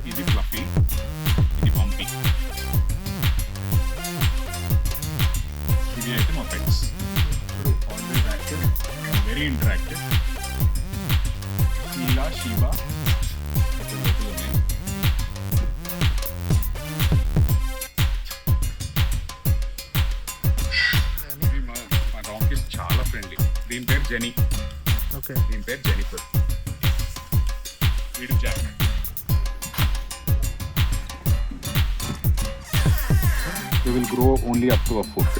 ఇది ఫ్లఫీ, ఇది పంపీ. ఇది అయితే మా pets. Always active, very interactive. Sheela, Sheeba ఉన్నాయి. మా డాంకీస్ చాలా ఫ్రెండ్లీ. దీని పేరు జెనీ. ఓకే, దీని పేరు జెనిఫర్. వీడు Jack. They will grow only up to a foot.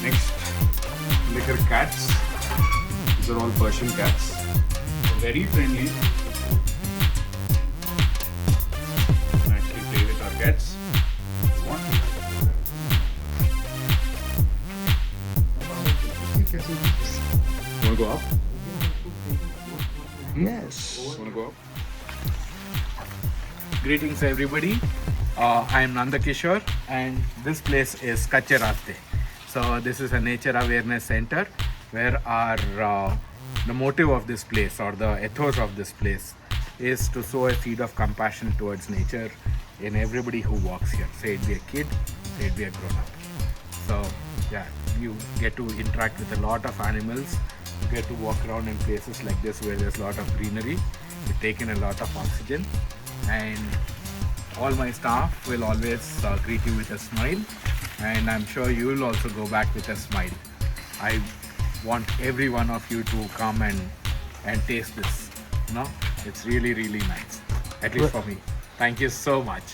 Next, litter cats. These are all Persian cats. Very friendly. Can actually play with our cats. Want to go up? yes. Want to go up? Greetings everybody. I am Nanda Kishore and this place is Kacche Raaste. So this is a nature awareness center where our the motive of this place or the ethos of this place is to sow a seed of compassion towards nature in everybody who walks here. Say it be a kid, say it be a grown up. So yeah, you get to interact with a lot of animals. You get to walk around in places like this where there's a lot of greenery. You take in a lot of oxygen, and all my staff will always greet you with a smile, and I'm sure you will also go back with a smile. I want every one of you to come and taste this. You know, it's really, really nice, at least for me. Thank you so much.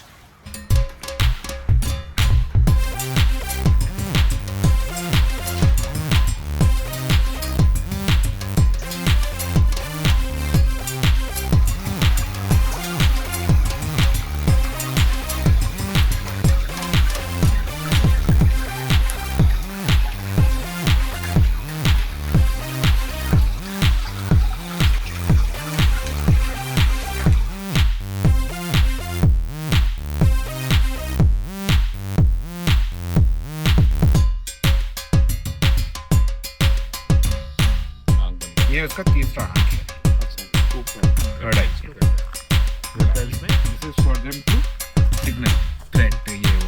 ये उसका तीसरा हाथ है. Third I. This is for them to signal threat. ये वो.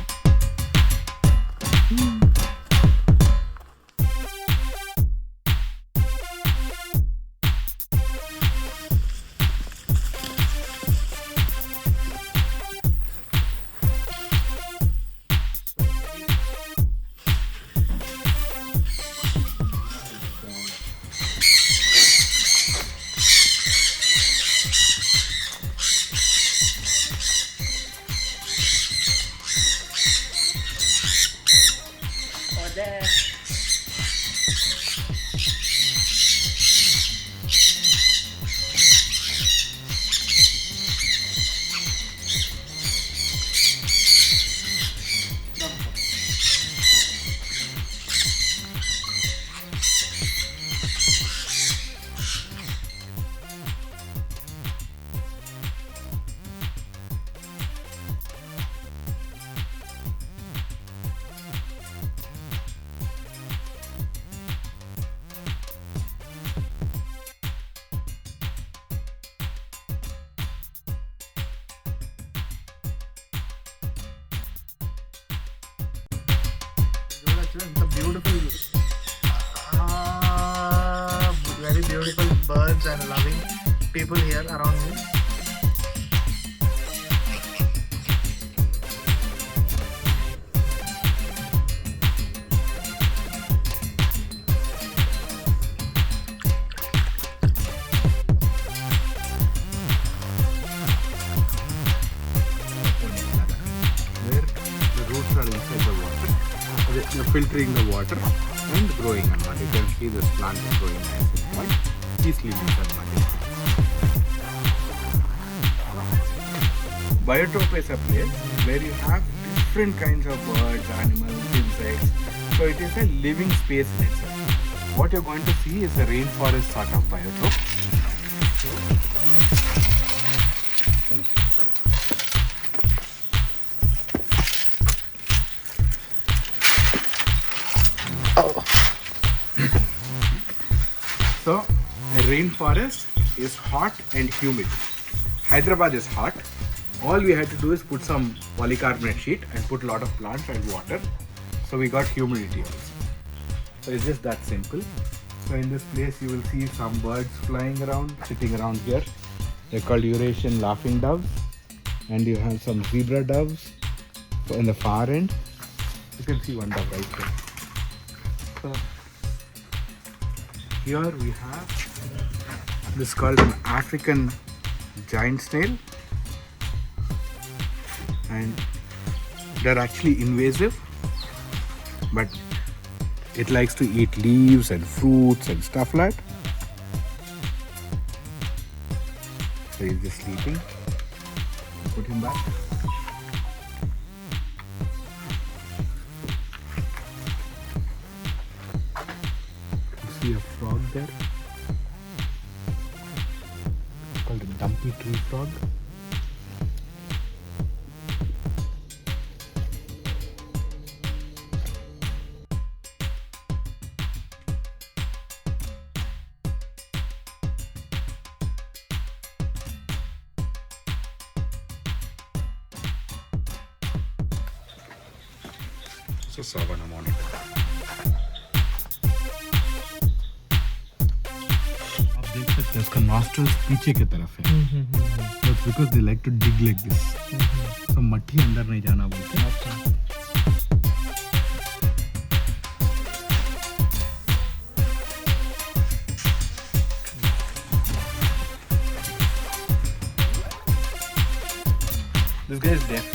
The beautiful, very beautiful birds and loving people here around me. Where the roots are inside the water. They're filtering the water and growing on mud. You can see this plant is growing nice and mud. Easily leaves on mud. Biotrope is a place where you have different kinds of birds, animals, insects. So it is a living space in itself. What you're going to see is a rainforest sort of biotrope. So, a rainforest is hot and humid. Hyderabad is hot. All we had to do is put some polycarbonate sheet and put a lot of plants and water. So we got humidity also. So it's just that simple. So in this place you will see some birds flying around, sitting around here. They're called Eurasian laughing doves. And you have some zebra doves in the far end. You can see one dove right here. So here we have this is called an African giant snail, and they're actually invasive, but it likes to eat leaves and fruits and stuff like that. So he's just sleeping. Put him back. You see a frog there? It's called a dumpy tree frog. So sour amount. आप देख सकते हैं उसका nostrils पीछे की तरफ है. That's because they like to dig like this. So मट्ठी अंदर नहीं जाना बोलते हैं. This guy is deaf.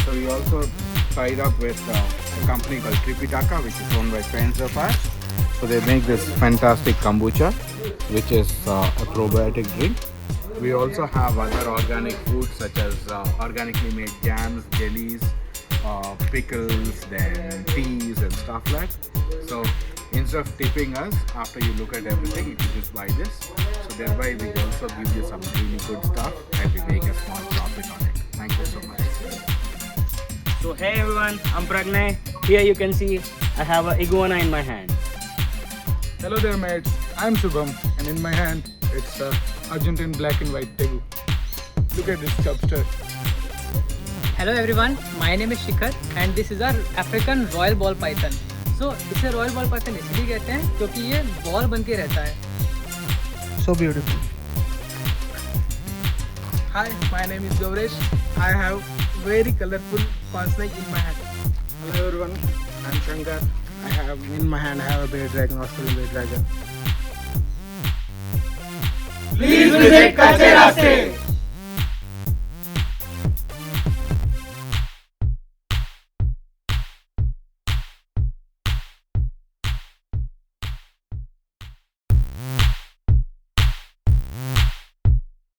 So we also tied up with a company called Tripitaka, which is owned by friends of ours. So they make this fantastic kombucha, which is a probiotic drink. We also have other organic foods such as organically made jams, jellies, pickles, then teas and stuff like that. So instead of tipping us after you look at everything, you can just buy this. So thereby we also give you some really good stuff and we make a small profit on it. Thank you so much. So hey everyone, I'm Pragnay. Here you can see I have an iguana in my hand. Hello there mates, I'm Shubham and in my hand it's Argentine black and white tegu. Look at this chubster. Hello everyone, my name is Shikhar and this is our African royal ball python. So इसे royal ball python इसलिए कहते हैं क्योंकि ये ball बन के रहता है. So beautiful. Hi, my name is Gavresh. I have very colorful corn snake in my hand. Hello everyone, I'm Shankar. I have in my hand a bear dragon, Australian bear dragon. Please visit Kacche Raaste.